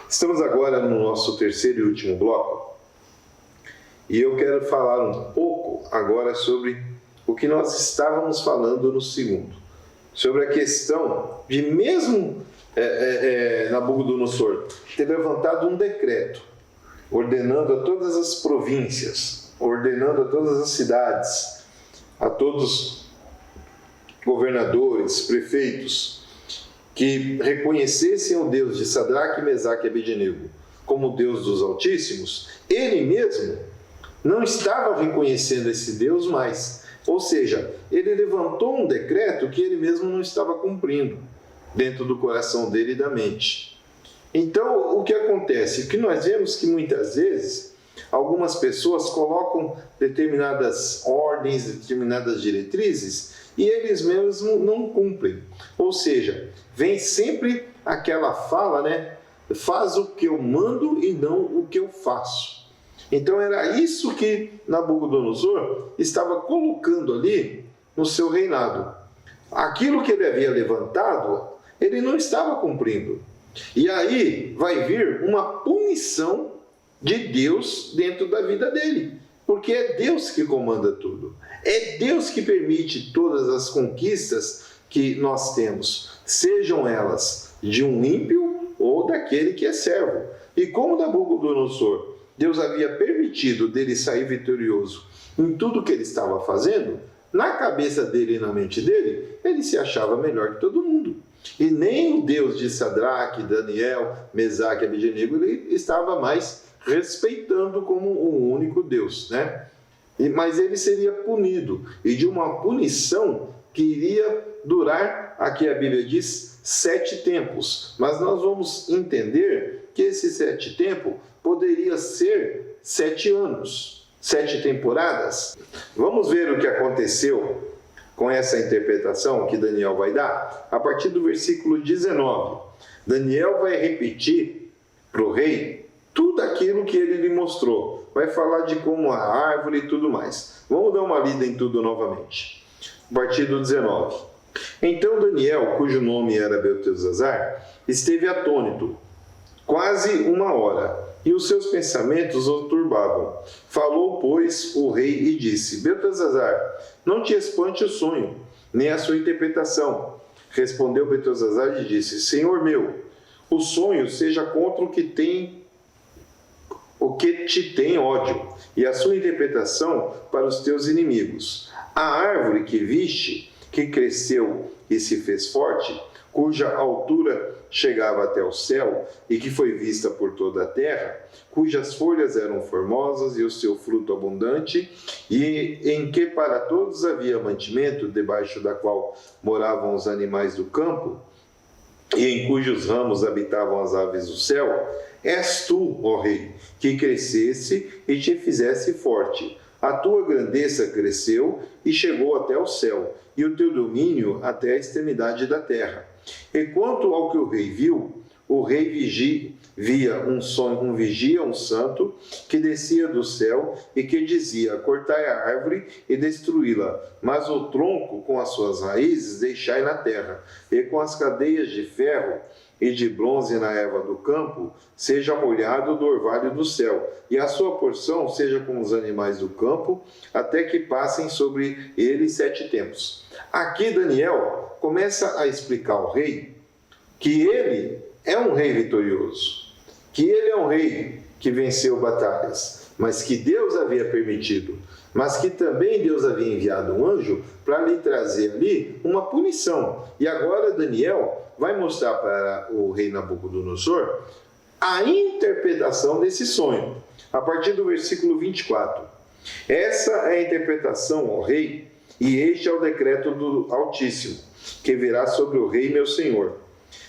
Estamos agora no nosso terceiro e último bloco, e eu quero falar um pouco agora sobre o que nós estávamos falando no segundo, sobre a questão de mesmo Nabucodonosor ter levantado um decreto, ordenando a todas as províncias, ordenando a todas as cidades, a todos os governadores, prefeitos, que reconhecessem o Deus de Sadraque, Mesaque e Abednego como Deus dos Altíssimos, ele mesmo não estava reconhecendo esse Deus mais. Ou seja, ele levantou um decreto que ele mesmo não estava cumprindo dentro do coração dele e da mente. Então, o que acontece? O que nós vemos que muitas vezes algumas pessoas colocam determinadas ordens, determinadas diretrizes, e eles mesmos não cumprem. Ou seja, vem sempre aquela fala, né? Faz o que eu mando e não o que eu faço. Então era isso que Nabucodonosor estava colocando ali no seu reinado. Aquilo que ele havia levantado, ele não estava cumprindo. E aí vai vir uma punição de Deus dentro da vida dele. Porque é Deus que comanda tudo. É Deus que permite todas as conquistas que nós temos, sejam elas de um ímpio ou daquele que é servo. E como Nabucodonosor, Deus havia permitido dele sair vitorioso em tudo que ele estava fazendo, na cabeça dele e na mente dele, ele se achava melhor que todo mundo. E nem o Deus de Sadraque, Daniel, Mesaque e Abednego ele estava mais respeitando como o único Deus, né? Mas ele seria punido, e de uma punição que iria durar, aqui a Bíblia diz, 7 tempos. Mas nós vamos entender que esse 7 tempos poderia ser 7 anos, 7 temporadas. Vamos ver o que aconteceu com essa interpretação que Daniel vai dar. A partir do versículo 19, Daniel vai repetir para o rei tudo aquilo que ele lhe mostrou. Vai falar de como a árvore e tudo mais. Vamos dar uma lida em tudo novamente. A partir do 19. Então Daniel, cujo nome era Beltesazar, esteve atônito quase 1 hora, e os seus pensamentos o turbavam. Falou, pois, o rei e disse: Beltesazar, não te espante o sonho, nem a sua interpretação. Respondeu Beltesazar e disse: Senhor meu, o sonho seja contra o que te tem ódio, e a sua interpretação para os teus inimigos. A árvore que viste, que cresceu e se fez forte, cuja altura chegava até o céu e que foi vista por toda a terra, cujas folhas eram formosas e o seu fruto abundante, e em que para todos havia mantimento, debaixo da qual moravam os animais do campo, e em cujos ramos habitavam as aves do céu, és tu, ó rei, que crescesse e te fizesse forte. A tua grandeza cresceu e chegou até o céu, e o teu domínio até a extremidade da terra. E quanto ao que o rei viu, o rei via um vigia, um santo, que descia do céu e que dizia: cortai a árvore e destruí-la, mas o tronco com as suas raízes deixai na terra, e com as cadeias de ferro e de bronze na erva do campo, seja molhado do orvalho do céu, e a sua porção seja com os animais do campo, até que passem sobre ele 7 tempos. Aqui Daniel começa a explicar ao rei que ele é um rei vitorioso, que ele é um rei que venceu batalhas, mas que Deus havia permitido, mas que também Deus havia enviado um anjo para lhe trazer ali uma punição. E agora Daniel vai mostrar para o rei Nabucodonosor a interpretação desse sonho, a partir do versículo 24. Essa é a interpretação, ó rei, e este é o decreto do Altíssimo, que virá sobre o rei meu senhor.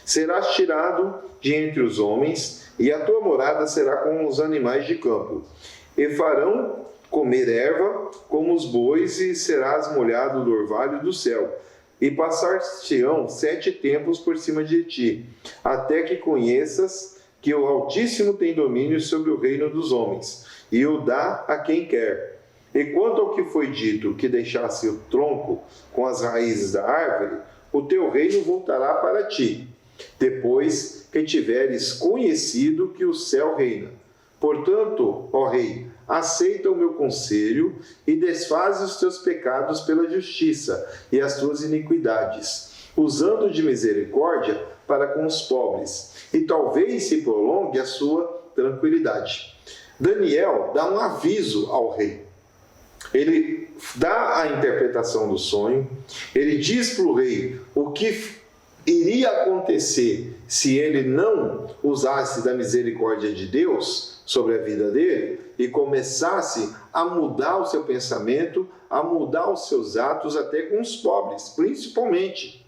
Serás tirado de entre os homens, e a tua morada será com os animais de campo. E farão comer erva como os bois, e serás molhado do orvalho do céu. E passar-te-ão 7 tempos por cima de ti, até que conheças que o Altíssimo tem domínio sobre o reino dos homens, e o dá a quem quer. E quanto ao que foi dito, que deixasse o tronco com as raízes da árvore, o teu reino voltará para ti, depois que tiveres conhecido que o céu reina. Portanto, ó rei, aceita o meu conselho e desfaz os teus pecados pela justiça e as tuas iniquidades, usando de misericórdia para com os pobres, e talvez se prolongue a sua tranquilidade. Daniel dá um aviso ao rei. Ele dá a interpretação do sonho, ele diz para o rei o que iria acontecer se ele não usasse da misericórdia de Deus sobre a vida dele e começasse a mudar o seu pensamento, a mudar os seus atos até com os pobres, principalmente.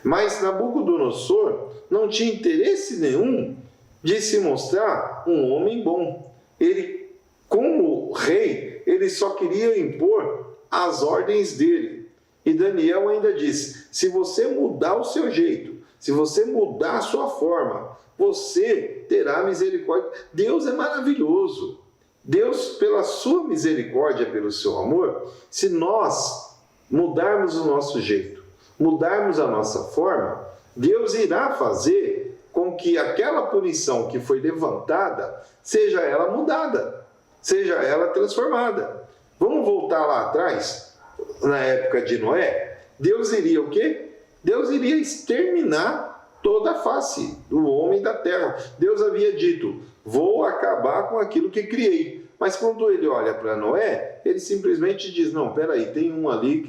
Mas Nabucodonosor não tinha interesse nenhum de se mostrar um homem bom. Ele, como rei, ele só queria impor as ordens dele. E Daniel ainda diz: se você mudar o seu jeito, se você mudar a sua forma, você terá misericórdia. Deus é maravilhoso. Deus, pela sua misericórdia, pelo seu amor, se nós mudarmos o nosso jeito, mudarmos a nossa forma, Deus irá fazer com que aquela punição que foi levantada, seja ela mudada, seja ela transformada. Vamos voltar lá atrás, na época de Noé. Deus iria o quê? Deus iria exterminar toda a face do homem da terra. Deus havia dito: vou acabar com aquilo que criei. Mas quando ele olha para Noé, ele simplesmente diz, não, peraí, tem um ali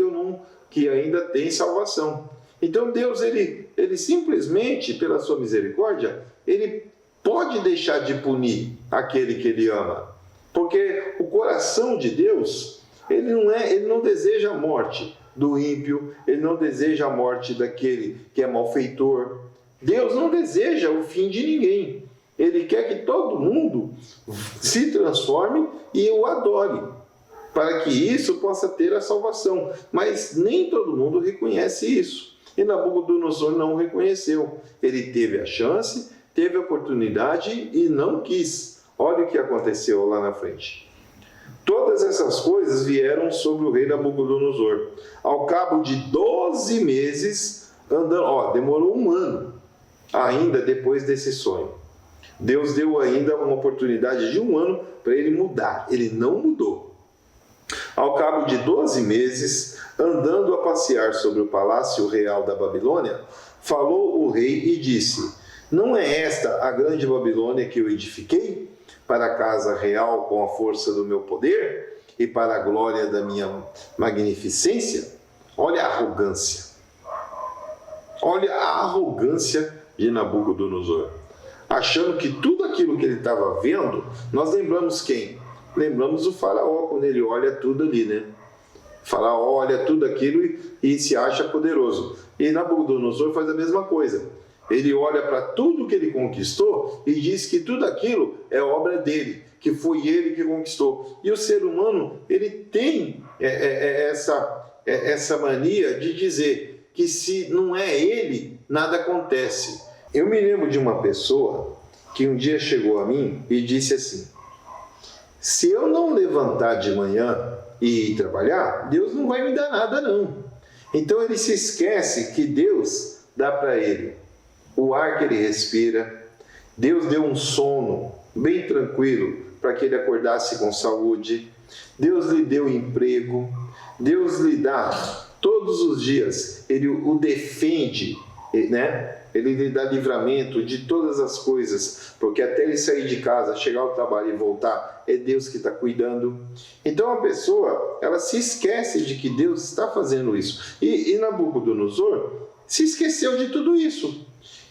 que ainda tem salvação. Então Deus, ele simplesmente, pela sua misericórdia, ele pode deixar de punir aquele que ele ama. Porque o coração de Deus, ele não deseja a morte do ímpio, ele não deseja a morte daquele que é malfeitor. Deus não deseja o fim de ninguém. Ele quer que todo mundo se transforme e o adore, para que isso possa ter a salvação. Mas nem todo mundo reconhece isso. E Nabucodonosor não reconheceu. Ele teve a chance, teve a oportunidade e não quis. Olha o que aconteceu lá na frente. Todas essas coisas vieram sobre o rei Nabucodonosor. Ao cabo de 12 meses, andando, demorou 1 ano ainda depois desse sonho. Deus deu ainda uma oportunidade de 1 ano para ele mudar. Ele não mudou. Ao cabo de 12 meses, andando a passear sobre o palácio real da Babilônia, falou o rei e disse: não é esta a grande Babilônia que eu edifiquei para a casa real com a força do meu poder e para a glória da minha magnificência? Olha a arrogância. Olha a arrogância de Nabucodonosor. Achando que tudo aquilo que ele estava vendo, nós lembramos quem? Lembramos o faraó, quando ele olha tudo ali, né? O faraó olha tudo aquilo e se acha poderoso. E Nabucodonosor faz a mesma coisa. Ele olha para tudo que ele conquistou e diz que tudo aquilo é obra dele, que foi ele que conquistou. E o ser humano, ele tem essa mania de dizer que se não é ele, nada acontece. Eu me lembro de uma pessoa que um dia chegou a mim e disse assim: se eu não levantar de manhã e ir trabalhar, Deus não vai me dar nada não. Então ele se esquece que Deus dá para ele o ar que ele respira. Deus deu um sono bem tranquilo para que ele acordasse com saúde. Deus lhe deu emprego. Deus lhe dá todos os dias. Ele o defende, né? Ele lhe dá livramento de todas as coisas, porque até ele sair de casa, chegar ao trabalho e voltar, é Deus que está cuidando. Então a pessoa, ela se esquece de que Deus está fazendo isso. E Nabucodonosor se esqueceu de tudo isso.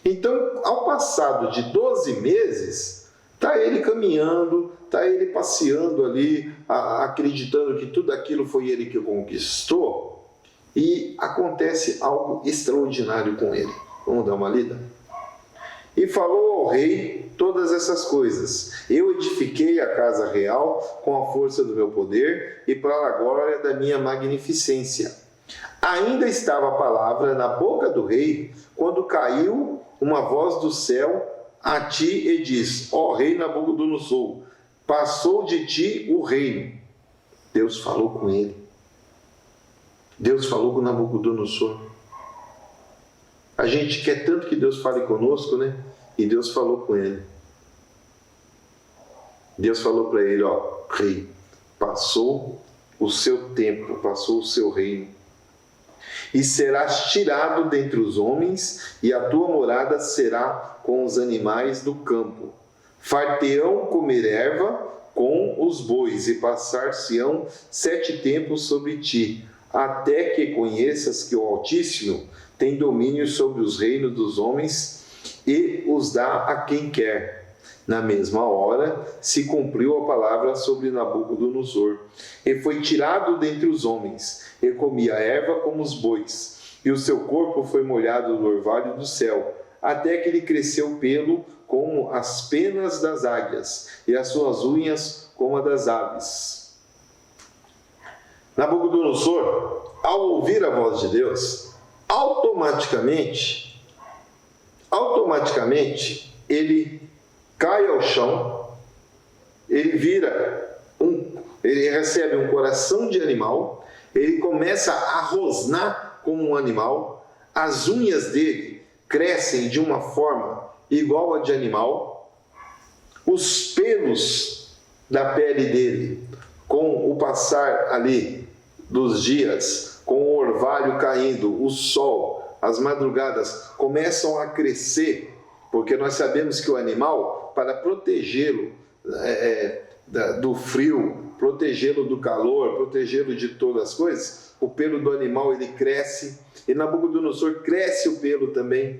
Então, ao passado de 12 meses, está ele caminhando, está ele passeando ali, acreditando que tudo aquilo foi ele que conquistou, e acontece algo extraordinário com ele. Vamos dar uma lida? E falou ao rei todas essas coisas: eu edifiquei a casa real com a força do meu poder e para a glória da minha magnificência. Ainda estava a palavra na boca do rei, quando caiu uma voz do céu a ti e diz: ó rei Nabucodonosor, passou de ti o reino. Deus falou com ele. Deus falou com Nabucodonosor. A gente quer tanto que Deus fale conosco, né? E Deus falou com ele. Deus falou para ele: ó, rei, passou o seu tempo, passou o seu reino. E serás tirado dentre os homens, e a tua morada será com os animais do campo. Far-te-ão comer erva com os bois, e passar-se-ão 7 tempos sobre ti, até que conheças que o Altíssimo tem domínio sobre os reinos dos homens e os dá a quem quer. Na mesma hora se cumpriu a palavra sobre Nabucodonosor, e foi tirado dentre os homens, e comia erva como os bois, e o seu corpo foi molhado no orvalho do céu, até que ele cresceu pelo como as penas das águias, e as suas unhas como a das aves. Nabucodonosor, ao ouvir a voz de Deus, automaticamente, ele cai ao chão, ele ele recebe um coração de animal, ele começa a rosnar como um animal, as unhas dele crescem de uma forma igual a de animal, os pelos da pele dele, com o passar ali dos dias, com o orvalho caindo, o sol, as madrugadas começam a crescer, porque nós sabemos que o animal, para protegê-lo do frio, protegê-lo do calor, protegê-lo de todas as coisas, o pelo do animal ele cresce, e Nabucodonosor cresce o pelo também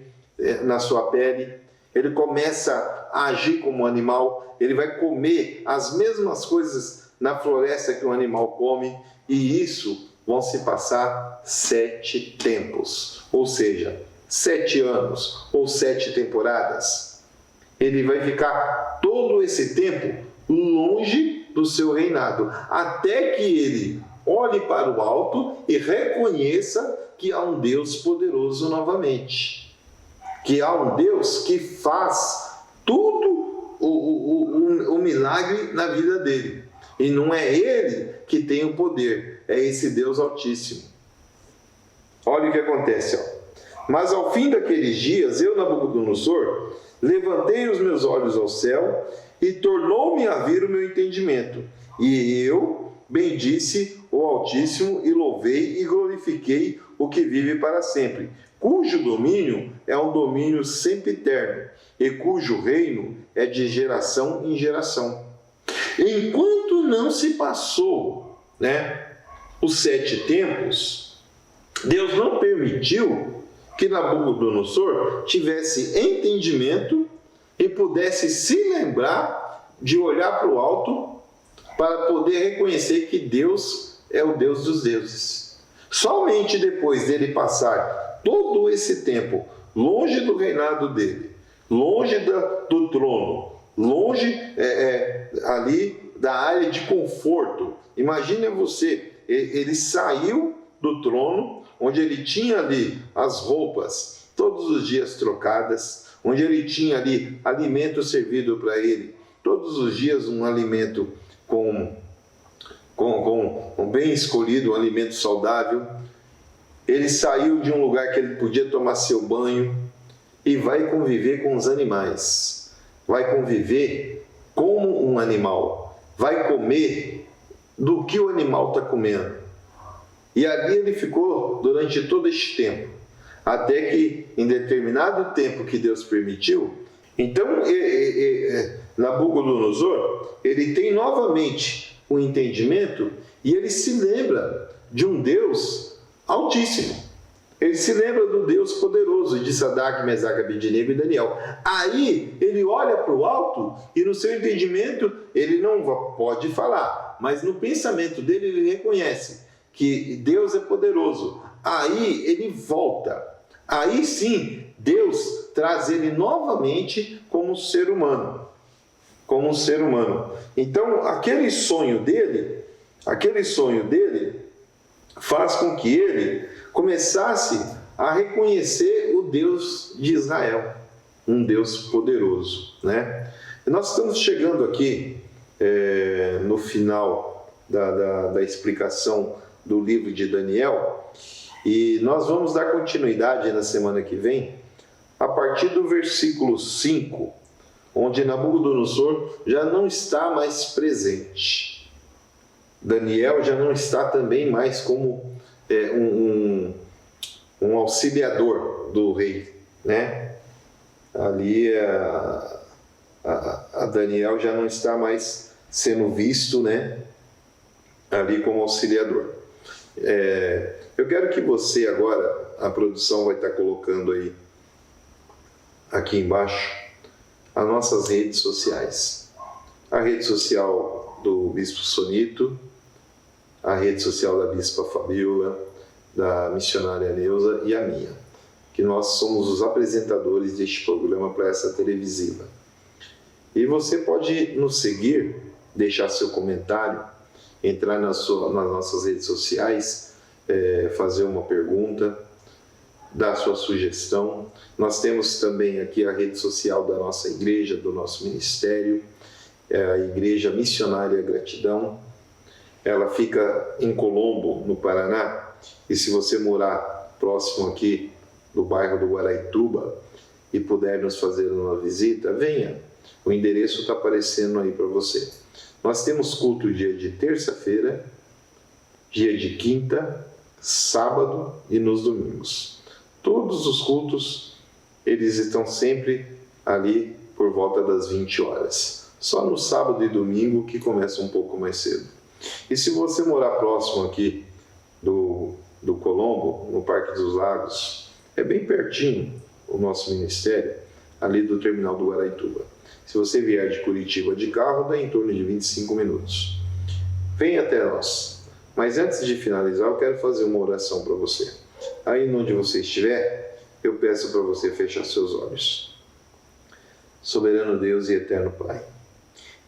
na sua pele, ele começa a agir como um animal, ele vai comer as mesmas coisas na floresta que o animal come, e isso vão se passar 7 tempos, ou seja, 7 anos ou 7 temporadas. Ele vai ficar todo esse tempo longe do seu reinado, até que ele olhe para o alto e reconheça que há um Deus poderoso novamente, que há um Deus que faz tudo o milagre na vida dele, e não é ele que tem o poder, é esse Deus Altíssimo. Olha o que acontece, ó. Mas ao fim daqueles dias, eu, Nabucodonosor, levantei os meus olhos ao céu e tornou-me a vir o meu entendimento. E eu bendisse o Altíssimo e louvei e glorifiquei o que vive para sempre, cujo domínio é um domínio sempiterno e cujo reino é de geração em geração. Enquanto não se passou, os 7 tempos, Deus não permitiu que Nabucodonosor tivesse entendimento e pudesse se lembrar de olhar para o alto para poder reconhecer que Deus é o Deus dos deuses. Somente depois dele passar todo esse tempo longe do reinado dele, longe do trono, longe ali da área de conforto. Imagine você, ele saiu do trono, onde ele tinha ali as roupas todos os dias trocadas, onde ele tinha ali alimento servido para ele, todos os dias um alimento com bem escolhido, um alimento saudável. Ele saiu de um lugar que ele podia tomar seu banho e vai conviver com os animais, vai conviver como um animal, vai comer do que o animal está comendo. E ali ele ficou durante todo este tempo, até que em determinado tempo que Deus permitiu, então Nabucodonosor, ele tem novamente o entendimento e ele se lembra de um Deus Altíssimo. Ele se lembra do Deus poderoso de Sadraque, Mesaque, Abednego e Daniel. Aí ele olha para o alto e no seu entendimento ele não pode falar, mas no pensamento dele ele reconhece que Deus é poderoso. Aí ele volta. Aí sim, Deus traz ele novamente como ser humano. Como um ser humano. Então, aquele sonho dele faz com que ele começasse a reconhecer o Deus de Israel, um Deus poderoso, E nós estamos chegando aqui no final da explicação do livro de Daniel, e nós vamos dar continuidade na semana que vem, a partir do versículo 5, onde Nabucodonosor já não está mais presente. Daniel já não está também mais como um auxiliador do rei, Ali a Daniel já não está mais sendo visto, ali como auxiliador. Eu quero que você agora, a produção vai estar colocando aí, aqui embaixo, as nossas redes sociais. A rede social do Bispo Sonito, a rede social da Bispa Fabiola, da missionária Neuza e a minha, que nós somos os apresentadores deste programa para essa televisiva. E você pode nos seguir, deixar seu comentário, entrar nas nossas redes sociais, fazer uma pergunta, dar sua sugestão. Nós temos também aqui a rede social da nossa igreja, do nosso ministério, a Igreja Missionária Gratidão. Ela fica em Colombo, no Paraná, e se você morar próximo aqui do bairro do Guaraituba e puder nos fazer uma visita, venha. O endereço está aparecendo aí para você. Nós temos culto dia de terça-feira, dia de quinta, sábado e nos domingos. Todos os cultos, eles estão sempre ali por volta das 20 horas. Só no sábado e domingo que começa um pouco mais cedo. E se você morar próximo aqui do Colombo, no Parque dos Lagos, é bem pertinho o nosso ministério, ali do terminal do Guaraituba. Se você vier de Curitiba de carro, dá em torno de 25 minutos. Venha até nós. Mas antes de finalizar, eu quero fazer uma oração para você. Aí onde você estiver, eu peço para você fechar seus olhos. Soberano Deus e eterno Pai,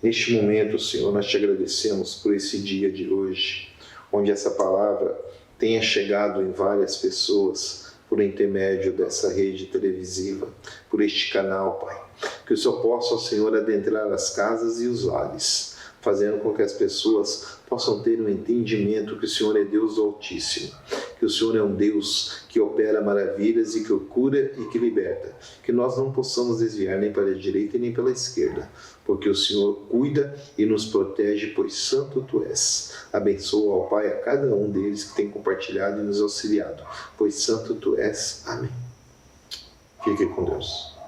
neste momento, Senhor, nós te agradecemos por esse dia de hoje, onde essa palavra tenha chegado em várias pessoas por intermédio dessa rede televisiva, por este canal, Pai. Que o Senhor possa, Senhor, adentrar as casas e os lares, fazendo com que as pessoas possam ter um entendimento que o Senhor é Deus Altíssimo, que o Senhor é um Deus que opera maravilhas e que cura e que liberta, que nós não possamos desviar nem para a direita nem pela esquerda, porque o Senhor cuida e nos protege, pois santo Tu és. Abençoa, ó Pai, a cada um deles que tem compartilhado e nos auxiliado, pois santo Tu és. Amém. Fique com Deus.